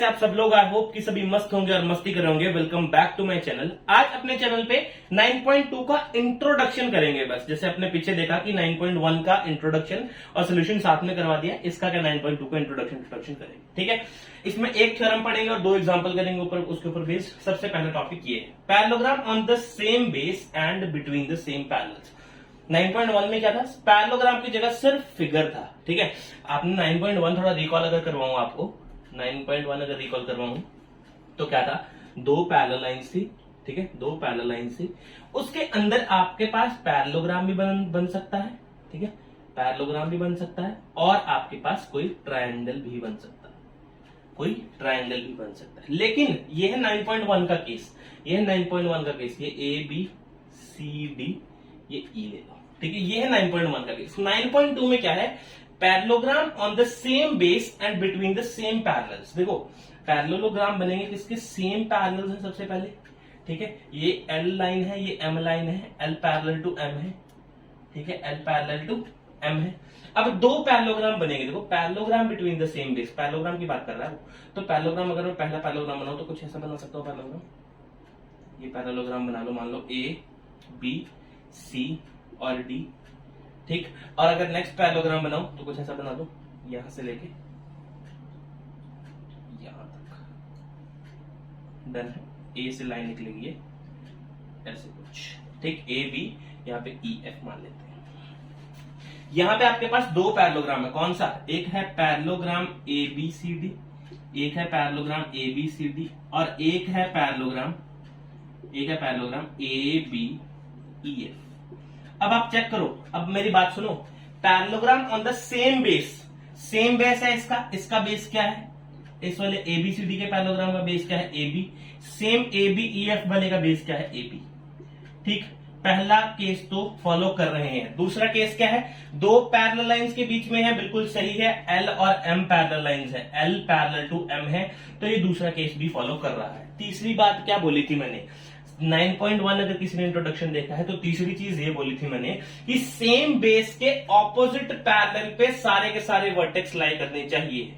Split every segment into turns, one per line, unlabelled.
कैसे आप सब लोग? आई होप कि सभी मस्त होंगे और मस्ती कर रहे होंगे। Welcome back to my channel. आज अपने चैनल पे 9.2 का इंट्रोडक्शन करेंगे। बस जैसे अपने पीछे देखा कि 9.1 का इंट्रोडक्शन और सोल्यूशन साथ में करवा दिया, इसका क्या 9.2 का इंट्रोडक्शन करेंगे। ठीक है, इसमें एक थ्योरम पढ़ेंगे और दो एग्जाम्पल करेंगे ऊपर उसके ऊपर बेस्ड। सबसे पहला टॉपिक ये है, parallelogram on the same base and between the same parallels. 9.1 में क्या था? पैरेललोग्राम की जगह सिर्फ फिगर था। ठीक है, आपने 9.1 थोड़ा रिकॉल अगर करवाऊं आपको, 9.1 अगर रिकॉल करवाऊं तो क्या था? दो पैरेलल लाइंस थी। ठीक है, दो पैरेलल लाइंस थी, उसके अंदर आपके पास पैरेललोग्राम भी बन सकता है। ठीक है, पैरेललोग्राम भी बन सकता है और आपके पास कोई ट्रायंगल भी बन सकता है, कोई ट्रायंगल भी बन सकता है। लेकिन ये है 9.1 का केस, ये है 9.1 का केस, ये ए बी सी डी, ये ई ले लो। ठीक है, ये है 9.1 का केस। 9.2 में क्या है? Parallelogram on the same base and between the same parallels. देखो, पैरेललोग्राम बनेंगे किसके? सेम पैरेलल्स है सबसे पहले। ठीक है, ये एल लाइन है, ये एम लाइन है, एल पैरेलल टू एम है। ठीक है, एल पैरेलल टू एम है। अब दो पैरेललोग्राम बनेंगे। देखो, parallelogram between the same base, parallelogram की बात कर रहा है वो। तो पैरेललोग्राम अगर मैं पहला पैरेललोग्राम बनाऊं तो कुछ ऐसा बना सकता हूं पैरेललोग्राम। ये पैरेललोग्राम बना लो, मान लो ए बी सी और डी। ठीक, और अगर नेक्स्ट पैरेललोग्राम बनाऊं तो कुछ ऐसा बना दो, यहां से लेके यहां तक। डन है, ए से लाइन निकलेगी ये ऐसे कुछ। ठीक, ए बी, यहां पे ई एफ मान लेते हैं। यहां पे आपके पास दो पैरेललोग्राम है। कौन सा? एक है parallelogram A B C D, एक है parallelogram A B C D, और एक है parallelogram A B E F. अब आप चेक करो, अब मेरी बात सुनो। Parallelogram on the same base, same base है इसका बेस क्या है? इस वाले एबीसीडी के पैरेललोग्राम का बेस क्या है? AB. Same AB E F वाले का बेस क्या है? एबी। ठीक, पहला केस तो फॉलो कर रहे हैं। दूसरा केस क्या है? दो पैरेलल लाइंस के बीच में है, बिल्कुल सही है, एल और एम पैरेलल लाइंस है, एल पैरेलल टू एम है, तो ये दूसरा केस भी फॉलो कर रहा है। तीसरी बात क्या बोली थी मैंने? 9.1 अगर किसी ने इंट्रोडक्शन देखा है तो तीसरी चीज ये बोली थी मैंने कि सेम बेस के ऑपोजिट पैरेलल पे सारे के सारे वर्टेक्स लाई करने चाहिए,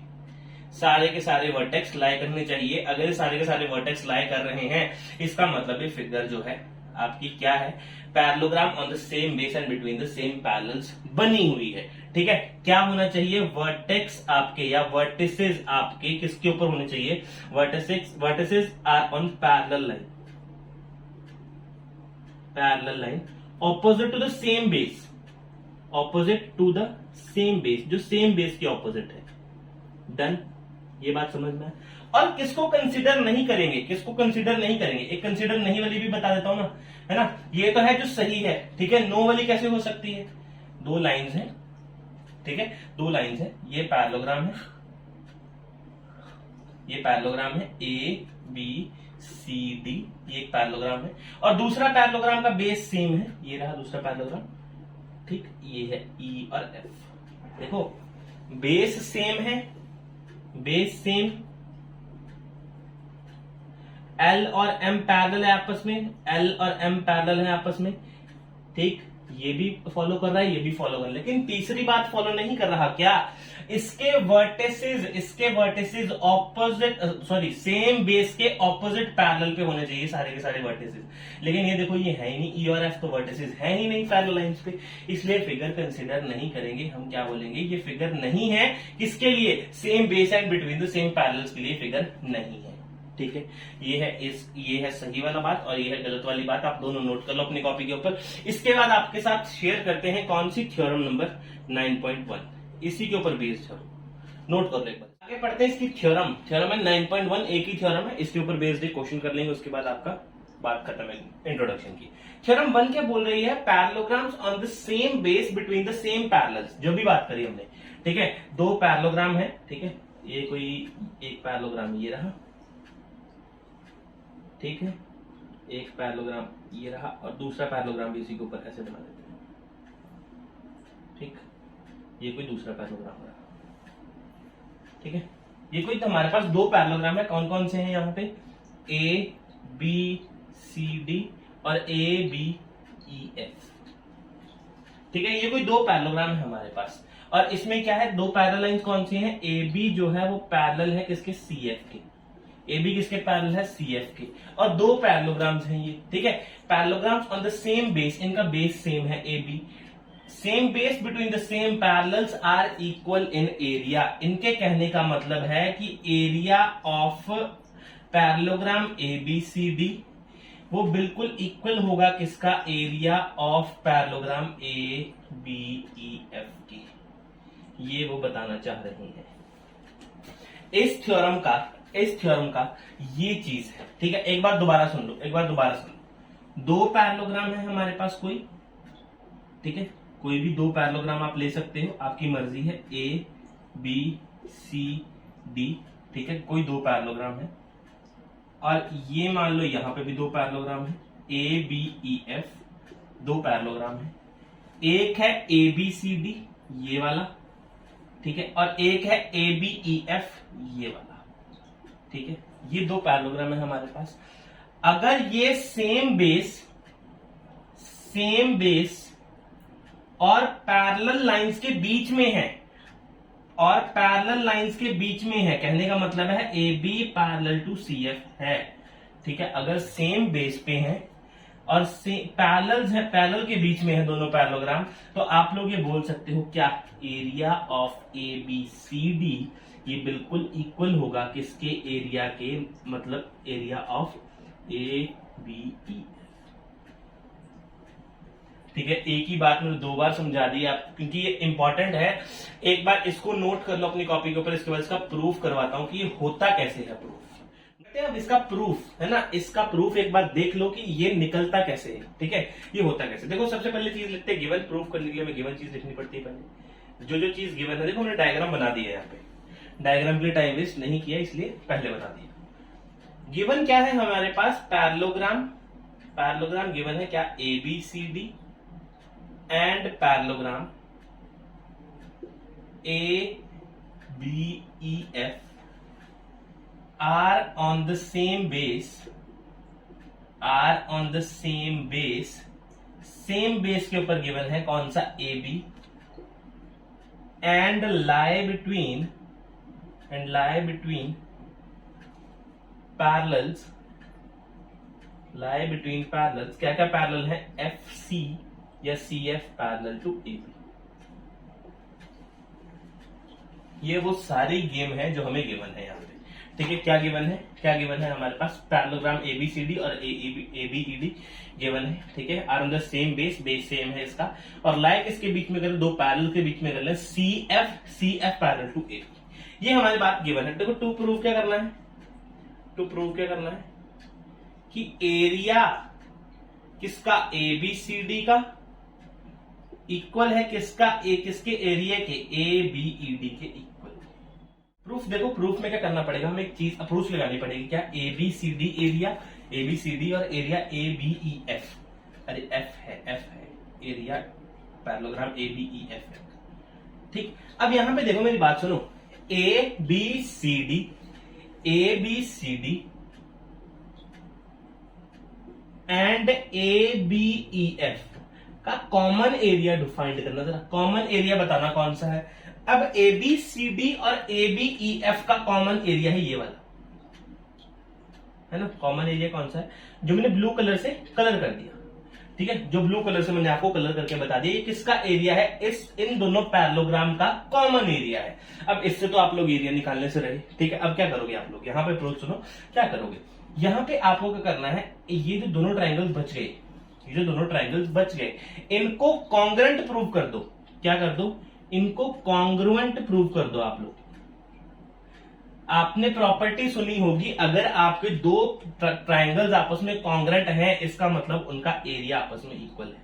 सारे के सारे वर्टेक्स लाई करने चाहिए। अगर ये सारे के सारे वर्टेक्स लाई कर रहे हैं, इसका मतलब ये फिगर जो है आपकी क्या है? Parallelogram on the same base and between the same parallels बनी हुई है। ठीक है, क्या होना चाहिए? वर्टेक्स आपके या वर्टिसेस आपके किसके ऊपर होने चाहिए? Vertices are on parallel line, parallel line opposite to the same base, opposite to the same base, जो सेम बेस के ऑपोजिट है। डन, ये बात समझ में है। और किसको कंसीडर नहीं करेंगे? किसको कंसीडर नहीं करेंगे? एक कंसीडर नहीं वाली भी बता देता हूं ना, है ना। ये तो है जो सही है। ठीक है, नो वाली कैसे हो सकती है? दो लाइंस हैं, ठीक है, दो लाइंस है, ये पैरेललोग्राम है, ये पैरेललोग्राम है ए बी सी डी, ये एक पैरेललोग्राम है, और दूसरा पैरेललोग्राम का बेस सेम है, ये रहा दूसरा पैरेललोग्राम। ठीक, ये है ई और एफ। देखो, बेस सेम है, बेस सेम, एल और एम पैरेलल है आपस में, एल और एम पैरेलल है आपस में। ठीक, ये भी फॉलो कर रहा है, ये भी फॉलो कर रहा है, लेकिन तीसरी बात फॉलो नहीं कर रहा। क्या? इसके vertices opposite, sorry, same base के ऑपोजिट पैरेलल पे होने चाहिए सारे के सारे वर्टिसेस। लेकिन ये देखो, ये है ही नहीं, ई और एफ तो वर्टिसेस है ही नहीं पैरेलल लाइंस पे, इसलिए फिगर कंसीडर नहीं करेंगे। हम क्या बोलेंगे? ये फिगर नहीं है। किसके लिए? Same base and between the same parallels के लिए फिगर नहीं है। ठीक है, ये है सही वाला बात और ये है गलत वाली बात। आप दोनों नोट कर लो अपनी कॉपी के ऊपर। इसके बाद आपके साथ शेयर करते हैं कौन सी थ्योरम नंबर 9.1, इसी के ऊपर बेस्ड है, नोट कर लो एक बार। आगे पढ़ते हैं इसकी थ्योरम। थ्योरम है 9.1, एक ही थ्योरम है, इसके ऊपर बेस्ड क्वेश्चन कर लेंगे, उसके बाद आपका बात खत्म है इंट्रोडक्शन की। थ्योरम 1 क्या बोल रही है? Parallelograms on the same base between the same parallels, जो भी बात करी हमने। ठीक है, दो पैरेललोग्राम है, ठीक है, ये कोई एक पैरेललोग्राम ये रहा, ठीक है, एक पैरेललोग्राम ये रहा, और दूसरा पैरेललोग्राम भी इसी के ऊपर ऐसे बना देते हैं। ठीक, ये कोई दूसरा पैरेललोग्राम रहा। ठीक है, ये कोई तो हमारे पास दो पैरेललोग्राम है। कौन कौन से हैं यहाँ पे? ए बी सी डी और ए बी ई एफ। ठीक है, ये कोई दो पैरेललोग्राम है हमारे पास, और इसमें क्या है? दो पैरेलल लाइंस कौन सी हैं? ए बी जो है वो पैरेलल है किसके? सी एफ के। AB किसके पैरेलल है, CF के, और दो पैरेललोग्राम्स हैं ये, ठीक है। Parallelograms on the same base, इनका बेस सेम है AB, same base between the same parallels are equal in area. इनके कहने का मतलब है कि एरिया ऑफ पैरेललोग्राम ABCD वो बिल्कुल इक्वल होगा किसका, एरिया ऑफ पैरेललोग्राम ABEF की। ये वो बताना चाह रही हैं। इस थ्योरम का ये चीज है, ठीक है। एक बार दोबारा सुन लो। दो पैरेललोग्राम है हमारे पास कोई, ठीक है, कोई भी दो पैरेललोग्राम आप ले सकते हो, आपकी मर्जी है, ABCD, ठीक है, कोई दो पैरेललोग्राम है। और ये मान लो यहां पे भी दो पैरेललोग्राम है, ABEF, दो पैरेललोग्राम है। एक है ABCD ये वाला, ठीक है, और एक है ABEF ये वाला, ठीक है। ये दो पैरेललोग्राम है हमारे पास। अगर ये सेम बेस और पैरेलल लाइंस के बीच में है, कहने का मतलब है AB पैरेलल टू CF है, ठीक है। अगर सेम बेस पे है और पैरेलल के बीच में है दोनों पैरेललोग्राम, तो आप लोग ये बोल सकते हो क्या, एरिया ऑफ ABCD ये बिल्कुल इक्वल होगा किसके, एरिया के, मतलब एरिया ऑफ ABEF, ठीक है। एक ही बात मैंने दो बार समझा दी आप, क्योंकि ये इंपॉर्टेंट है। एक बार इसको नोट कर लो अपनी कॉपी के ऊपर, इसके बाद इसका प्रूफ करवाता हूं कि ये होता कैसे है प्रूफ। अब इसका प्रूफ है ना, इसका प्रूफ एक बार देख लो कि ये निकलता कैसे है, ठीक है, ये होता कैसे। देखो सबसे पहले चीज लिखते हैं गिवन। प्रूफ करने के लिए हमें गिवन चीज लिखनी पड़ती है पहले। जो चीज गिवन है, देखो हमने डायग्राम बना दिया है, यहाँ पे डायग्राम के लिए टाइम वेस्ट नहीं किया, इसलिए पहले बना दिया। गिवन क्या है हमारे पास, पैरेललोग्राम गिवन है क्या, ABCD and parallelogram ABEF are on the same base, same base के ऊपर गिवन है कौन सा, AB, and lie between parallels, क्या क्या पैरेलल है, FC या CF पैरेलल टू AB। ये वो सारी गेम है जो हमें गिवन है यहाँ पे, ठीक है। क्या गिवन है हमारे पास, पैरेललोग्राम ABCD और ABED गिवन है, ठीक है। Are on the same base same है इसका, और लाइक इसके बीच में कर, दो पैरेलल के बीच में कर ले, CF पैरेलल टू AB। ये हमारी बात गिवन है। देखो टू प्रूव क्या करना है, कि एरिया किसका, ABCD का इक्वल है किसका, किसके एरिया के, ABED के इक्वल। प्रूफ देखो, प्रूफ में क्या करना पड़ेगा, हमें एक चीज अप्रोच लगानी पड़ेगी, क्या, ABCD एरिया, ABCD और एरिया ABEF, अरे F है एरिया पैरेललोग्राम ABEF है, ठीक। अब यहां पे देखो मेरी बात सुनो, ABCD एंड ABEF का कॉमन एरिया डिफाइंड करना, जरा कॉमन एरिया बताना कौन सा है। अब ABCD और ABEF का कॉमन एरिया है ये वाला, है ना। कॉमन एरिया कौन सा है, जो मैंने ब्लू कलर से कलर कर दिया, ठीक है, जो ब्लू कलर से मैंने आपको कलर करके बता दिया, ये किसका एरिया है, इन दोनों पैरेललोग्राम का कॉमन एरिया है। अब इससे तो आप लोग एरिया निकालने से रहे, ठीक है। अब क्या करोगे आप लोग, यहाँ पे प्रूफ सुनो क्या करोगे। यहाँ पे आपको क्या करना है, ये जो दोनों ट्राइंगल्स बच गए, इनको कॉन्ग्रुएंट प्रूव कर दो। क्या कर दो, इनको कॉन्ग्रुएंट प्रूव कर दो। आप लोग, आपने प्रॉपर्टी सुनी होगी, अगर आपके दो ट्राइंगल्स आपस में कॉन्ग्रुएंट हैं, इसका मतलब उनका एरिया आपस में इक्वल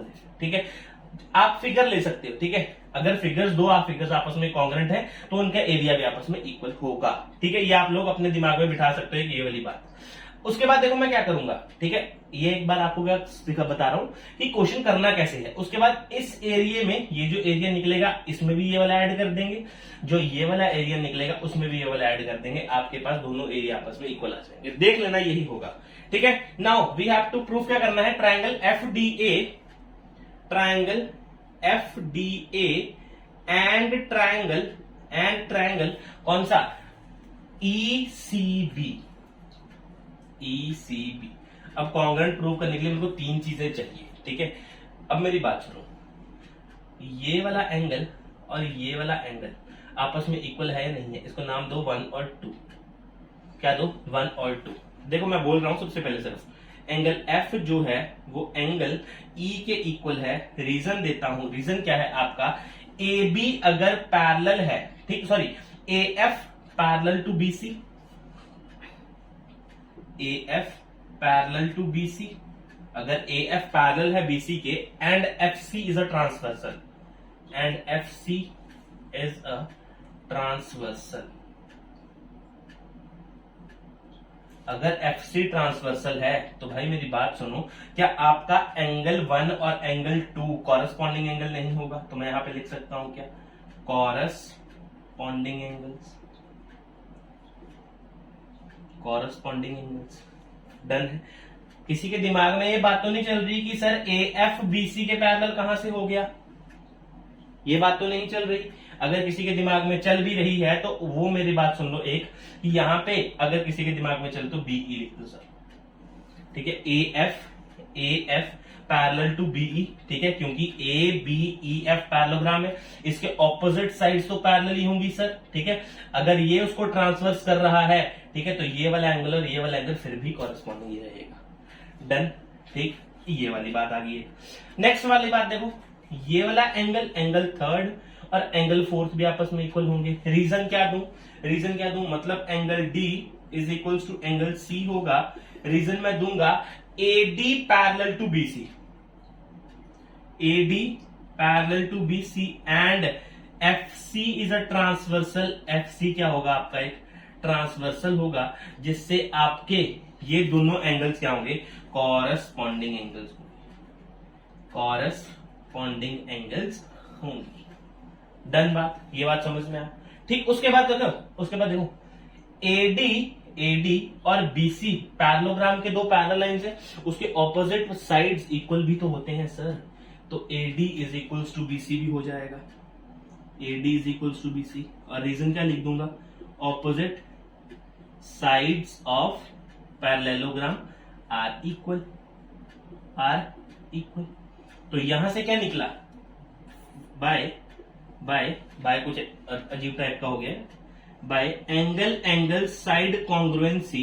है, ठीक है। आप फिगर ले सकते हो, ठीक है। अगर आप फिगर्स आपस में कॉन्ग्रुएंट है, तो उनका एरिया भी आपस में इक्वल होगा, ठीक है। ये आप लोग अपने दिमाग में बिठा सकते हो ये वाली बात। उसके बाद देखो मैं क्या करूंगा, ठीक है, ये एक बार आपको क्या बता रहा हूं कि क्वेश्चन करना कैसे है। उसके बाद इस एरिया में ये जो एरिया निकलेगा, इसमें भी ये वाला ऐड कर देंगे, जो ये वाला एरिया निकलेगा उसमें भी ये वाला ऐड कर देंगे, आपके पास दोनों एरिया आपस में इक्वल आ जाएंगे। देख लेना यही होगा, ठीक है। Now we have to prove, क्या करना है, ट्राइंगल FDA एंड ट्राइंगल कौन सा, ECB, ECB। अब कॉन्ग्रुएंट प्रूव करने के लिए मेरे को 3 चीजें चाहिए, ठीक है। अब मेरी बात सुनो, ये वाला एंगल और ये वाला एंगल आपस में इक्वल है या नहीं है? इसको नाम दो 1 और 2। क्या दो? 1 और 2। देखो मैं बोल रहा हूं सबसे पहले सिर्फ एंगल F जो है वो एंगल E के इक्वल है। रीजन देता हूं, रीजन क्या है आपका, AB अगर पैरेलल है, ठीक, sorry, AF parallel to BC, AF parallel to BC, अगर AF पैरेलल है BC के, and FC is a transversal, and FC is a transversal. अगर FC ट्रांसवर्सल है तो भाई मेरी बात सुनो, क्या आपका एंगल 1 और एंगल 2 कॉरस्पॉन्डिंग एंगल नहीं होगा? तो मैं यहां पे लिख सकता हूं क्या, corresponding angles, corresponding angles. Done है। किसी के दिमाग में ये बात तो नहीं चल रही कि सर AF BC के पैरेलल कहां से हो गया? ये बात तो नहीं चल रही। अगर किसी के दिमाग में चल भी रही है तो वो मेरी बात सुन लो एक, कि यहां पे अगर किसी के दिमाग में चले तो BE लिख दो सर, ठीक है। AF पैरेलल टू BE, ठीक है, क्योंकि ABEF पैरेललोग्राम है, इसके ऑपोजिट साइड्स तो पैरेलल ही होंगी सर, ठीक है। अगर ये उसको ट्रांसवर्स कर रहा है, ठीक है, तो ये वाला एंगल और ये वाला एंगल फिर भी कॉरस्पॉन्डिंग ही रहेगा। डन, ठीक, ये वाली बात आ गई है। नेक्स्ट वाली बात देखो, ये वाला एंगल, एंगल 3rd और एंगल 4th भी आपस में इक्वल होंगे। रीजन क्या दूं? रीजन क्या दूं? मतलब angle D is equal to angle C होगा। रीजन मैं दूंगा AD parallel to BC, AD parallel to BC and FC is a transversal. FC क्या होगा आपका? एक ट्रांसवर्सल होगा, जिससे आपके ये दोनों एंगल्स क्या होंगे? कॉरस्पॉन्डिंग एंगल्स होंगे, कॉरस्पॉन्डिंग एंगल्स होंगे। डन बात, ये बात समझ में आया, ठीक। उसके बाद देखो AD और BC पैरेललोग्राम के दो पैरेलल लाइंस है, उसके ऑपोजिट साइड्स इक्वल भी तो होते हैं सर, तो AD is equals to BC भी हो जाएगा, AD is equals to BC। और रीजन क्या लिख दूंगा? Opposite sides of parallelogram are equal, तो यहां से क्या निकला? बाय कुछ अजीब टाइप का हो गया, by angle side congruency,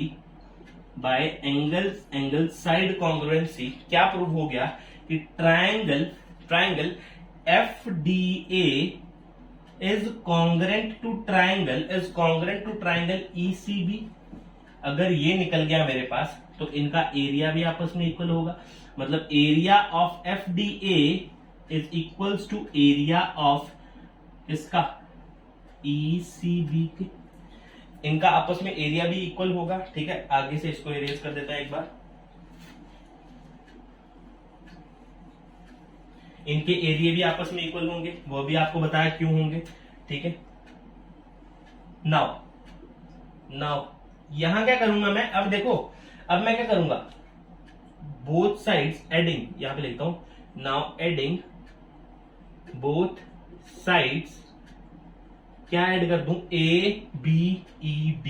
by angle side congruency क्या प्रूव हो गया कि triangle FDA is congruent to triangle ECB। अगर ये निकल गया मेरे पास तो इनका एरिया भी आपस में इक्वल होगा, मतलब area of FDA is equals to area of इसका ECB के, इनका आपस में एरिया भी इक्वल होगा, ठीक है। आगे से इसको इरेज कर देता है एक बार। इनके एरिया भी आपस में इक्वल होंगे, वो भी आपको बताया क्यों होंगे, ठीक है। नाउ यहां क्या करूंगा मैं? अब देखो, अब मैं क्या करूंगा? बोथ साइड्स एडिंग, यहां पे लिखता हूं, नाउ एडिंग बोथ साइड्स, क्या ऐड कर दूं? ABED,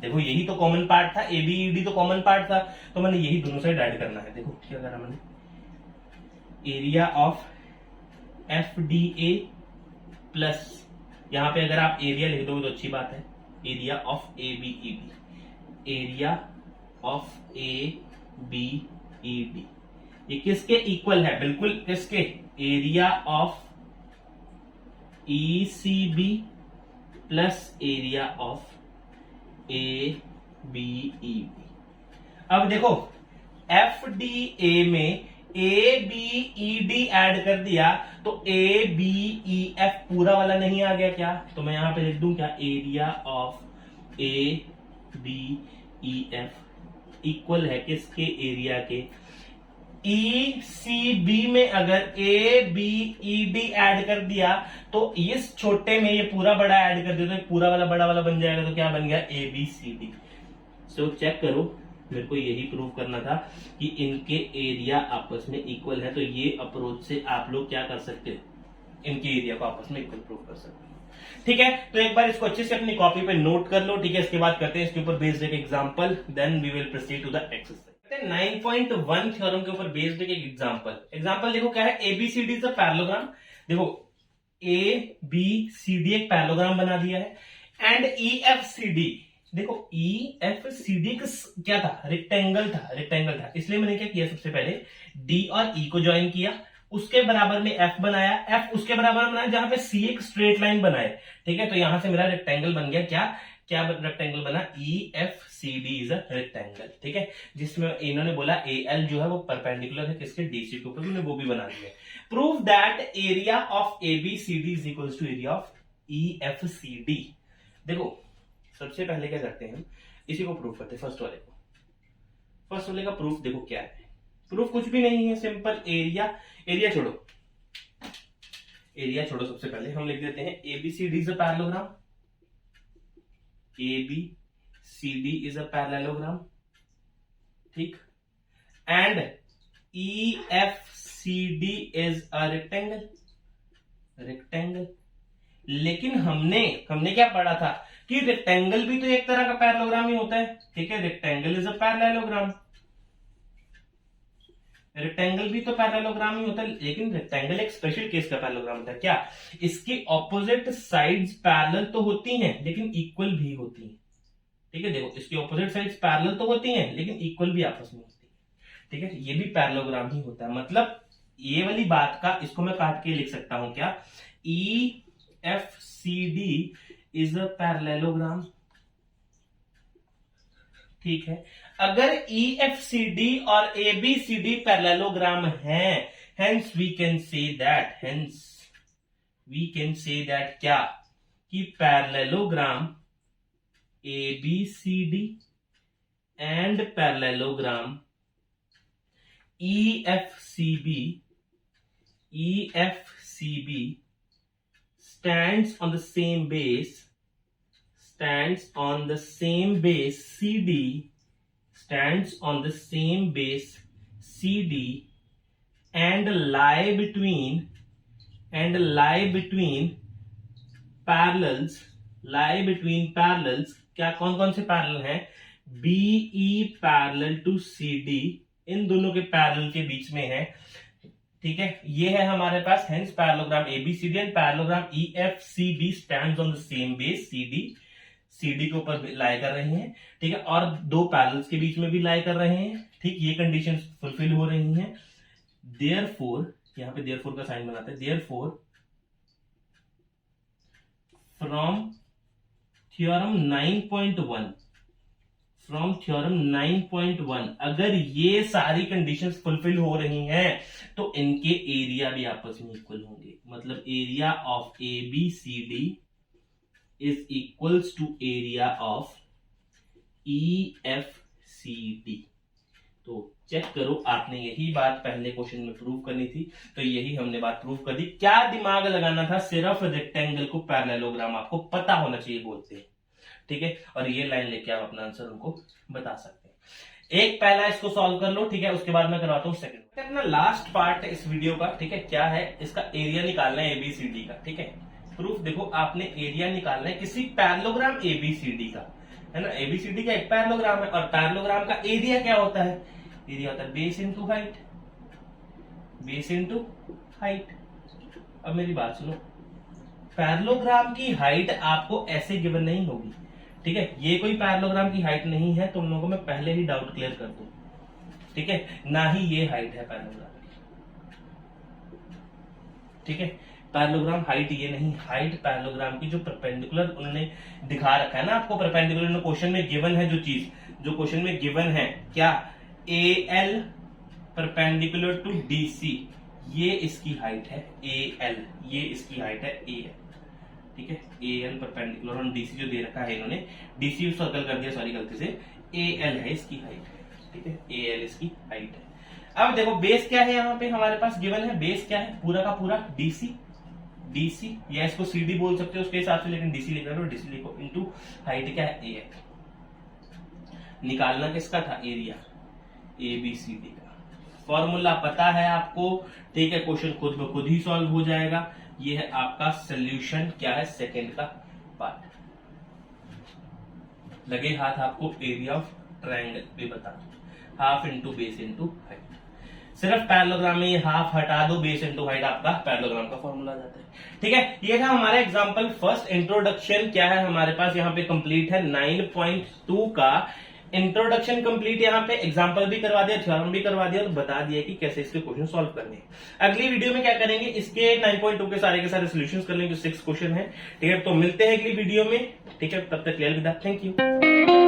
देखो यही तो कॉमन पार्ट था, ABED तो कॉमन पार्ट था, तो मैंने यही दोनों साइड ऐड करना है। देखो क्या करा मैंने, एरिया ऑफ FDA प्लस, यहां पे अगर आप एरिया लिख दोगे तो अच्छी बात है, area of ABED, area of ABED, ये किसके इक्वल है? बिल्कुल किसके? Area of ECB plus area of ABED। अब देखो FDA में ABED ऐड कर दिया तो ABEF पूरा वाला नहीं आ गया क्या? तो मैं यहां पे लिख दूं क्या? एरिया ऑफ ABEF इक्वल है किसके? एरिया के। ECB में अगर ABED ऐड कर दिया तो इस छोटे में ये पूरा बड़ा ऐड कर दिया तो पूरा वाला बड़ा वाला बन जाएगा, तो क्या बन गया? ABCD। सो चेक करो, मेरे को यही प्रूव करना था कि इनके एरिया आपस में इक्वल है, तो ये अप्रोच से आप लोग क्या कर सकते हो? इनके एरिया को आपस में इक्वल प्रूव कर सकते हो। ठीक है, तो एक बार इसको अच्छे से अपनी कॉपी पे नोट कर लो। ठीक है, इसके बाद करते हैं इसके ऊपर बेस्ड एक example, then we will proceed to the exercise. 9.1 theorem के ऊपर बेस्ड एक एग्जांपल देखो क्या है, एबीसीडी इज अ पैरेललोग्राम। देखो ए बी सी डी एक पैरेललोग्राम बना दिया है, and E F C D, देखो ई एफ सी डी क्या था, रेक्टेंगल था, इसलिए मैंने क्या किया, सबसे पहले डी और ई को ज्वाइन किया, उसके बराबर में एफ बनाया, एफ उसके बराबर बनाया जहां पे सी एक स्ट्रेट लाइन बनाए। ठीक है, तो यहां से मेरा रेक्टेंगल बन गया, क्या रेक्टेंगल बना, E F C D is a rectangle. ठीक है, जिसमें इन्होंने बोला ए एल जो है वो परपेंडिकुलर है किसके, डीसी के ऊपर, वो भी बना दिया। Prove that area of A B C D is equal to area of E F C D. देखो सबसे पहले क्या करते हैं, इसी को प्रूफ करते हैं, फर्स्ट वाले का प्रूफ देखो क्या है। प्रूफ कुछ भी नहीं है, सिंपल एरिया छोड़ो, सबसे पहले हम लिख देते हैं ABCD is a parallelogram, ABCD is a parallelogram, ठीक, and EFCD is a rectangle. लेकिन हमने क्या पढ़ा था कि रेक्टेंगल भी तो एक तरह का पैरेललोग्राम ही होता है। ठीक है, rectangle is a parallelogram, rectangle भी तो पैरेललोग्राम ही होता है, लेकिन रेक्टेंगल एक स्पेशल केस का पैरेललोग्राम होता है। क्या इसके ऑपोजिट साइड्स पैरेलल तो होती हैं लेकिन इक्वल भी होती हैं। ठीक है, देखो इसकी ऑपोजिट साइड्स पैरेलल तो होती हैं लेकिन इक्वल भी आपस में होती है। ठीक है, ये भी पैरेललोग्राम ही होता है। मतलब ये वाली बात का इसको मैं काट के लिख सकता हूं, क्या, E F C D is a parallelogram. ठीक है, अगर EFCD और ABCD पैरेललोग्राम हैं, hence we can say that क्या, कि parallelogram ABCD and parallelogram EFCB stands on the same base, CD and lie between parallels, क्या कौन कौन से पैरेलल हैं, BE पैरेलल टू CD, इन दोनों के पैरेलल के बीच में है। ठीक है, ये है हमारे पास, hence parallelogram ABCD and parallelogram EFCB stands on the same base, CD के ऊपर लाई कर रहे हैं। ठीक है, और दो पैरेलल्स के बीच में भी लाई कर रहे हैं। ठीक, ये कंडीशन फुलफिल हो रही हैं। देयरफॉर, यहां पे देयरफॉर का साइन बनाते हैं, देयरफॉर फ्रॉम थ्योरम 9.1 अगर ये सारी कंडीशंस फुलफिल हो रही हैं तो इनके एरिया भी आपस में इक्वल होंगे। मतलब area of ABCD is equals to area of EFCD। तो चेक करो, आपने यही बात पहले क्वेश्चन में प्रूव करनी थी, तो यही हमने बात प्रूव कर दी। क्या दिमाग लगाना था, सिर्फ रेक्टेंगल को पैरेललोग्राम आपको पता होना चाहिए बोलते हैं। ठीक है, और ये लाइन लेके आप अपना आंसर उनको बता सकते हैं। एक पहला इसको सॉल्व कर लो। ठीक है, उसके बाद मैं करवाता हूँ सेकंड। अपना लास्ट पार्ट है इस वीडियो का। ठीक है, क्या है, इसका एरिया निकालना है ABCD का। ठीक है, प्रूफ देखो, आपने एरिया निकालना है किसी पैरेललोग्राम ABCD का, है ना। ABCD का एक पैरेललोग्राम है और पैरेललोग्राम का एरिया क्या होता है, एरिया होता है बेस इनटू हाइट। अब मेरी बात सुनो, पैरेललोग्राम की हाइट आपको ऐसे गिवन नहीं होगी। ठीक है, ये कोई पैरेललोग्राम की हाइट नहीं है, तुम लोगों को मैं पहले ही डाउट क्लियर कर दूं। ठीक है, ना ही ये हाइट है पैरेललोग्राम की। ठीक है, पैरेललोग्राम हाइट ये नहीं, हाइट पैरेललोग्राम की जो परपेंडिकुलर उन्होंने दिखा रखा है ना आपको, परपेंडिकुलर क्वेश्चन में गिवन है, जो क्वेश्चन में गिवन है, क्या, AL परपेंडिकुलर टू DC, ये इसकी हाइट है AL, ये इसकी हाइट है AL। ठीक है, AL परपेंडिकुलर और DC जो दे रखा है इन्होंने, DC सर्कल कर दिया, सॉरी गलती से, AL है इसकी हाइट। ठीक है, AL इसकी हाइट है। अब देखो बेस क्या है, यहाँ पे हमारे पास गिवन है, बेस क्या है, पूरा का पूरा DC, या इसको CD बोल सकते हो उसके हिसाब से, लेकिन DC लिख रहे हो, DC लिखो, इंटू हाइट क्या है AL। निकालना किसका था, एरिया ABCD का। फॉर्मूला पता है आपको। ठीक है, क्वेश्चन खुद ब खुद ही सॉल्व हो जाएगा। ये है आपका सोल्यूशन क्या है, सेकेंड का पार्ट। लगे हाथ आपको एरिया ऑफ ट्रायंगल भी बता दो, half into base into height. सिर्फ पैरेललोग्राम में ये हाफ हटा दो, बेस इंटू हाइट आपका पैरेललोग्राम का फॉर्मूला जाता है। ठीक है, ये था हमारा एग्जांपल फर्स्ट। इंट्रोडक्शन क्या है हमारे पास यहाँ पे कंप्लीट है, 9.2 का इंट्रोडक्शन कंप्लीट। यहाँ पे एग्जांपल भी करवा दिया, थ्योरम भी करवा दिया और बता दिया कि कैसे इसके क्वेश्चन सॉल्व करने हैं। अगली वीडियो में क्या करेंगे, इसके 9.2 के सारे सोल्यूशंस कर लेंगे, जो 6 क्वेश्चन है। ठीक है, तो मिलते हैं अगली वीडियो में। ठीक है, तब तक क्लियर विदा, थैंक यू।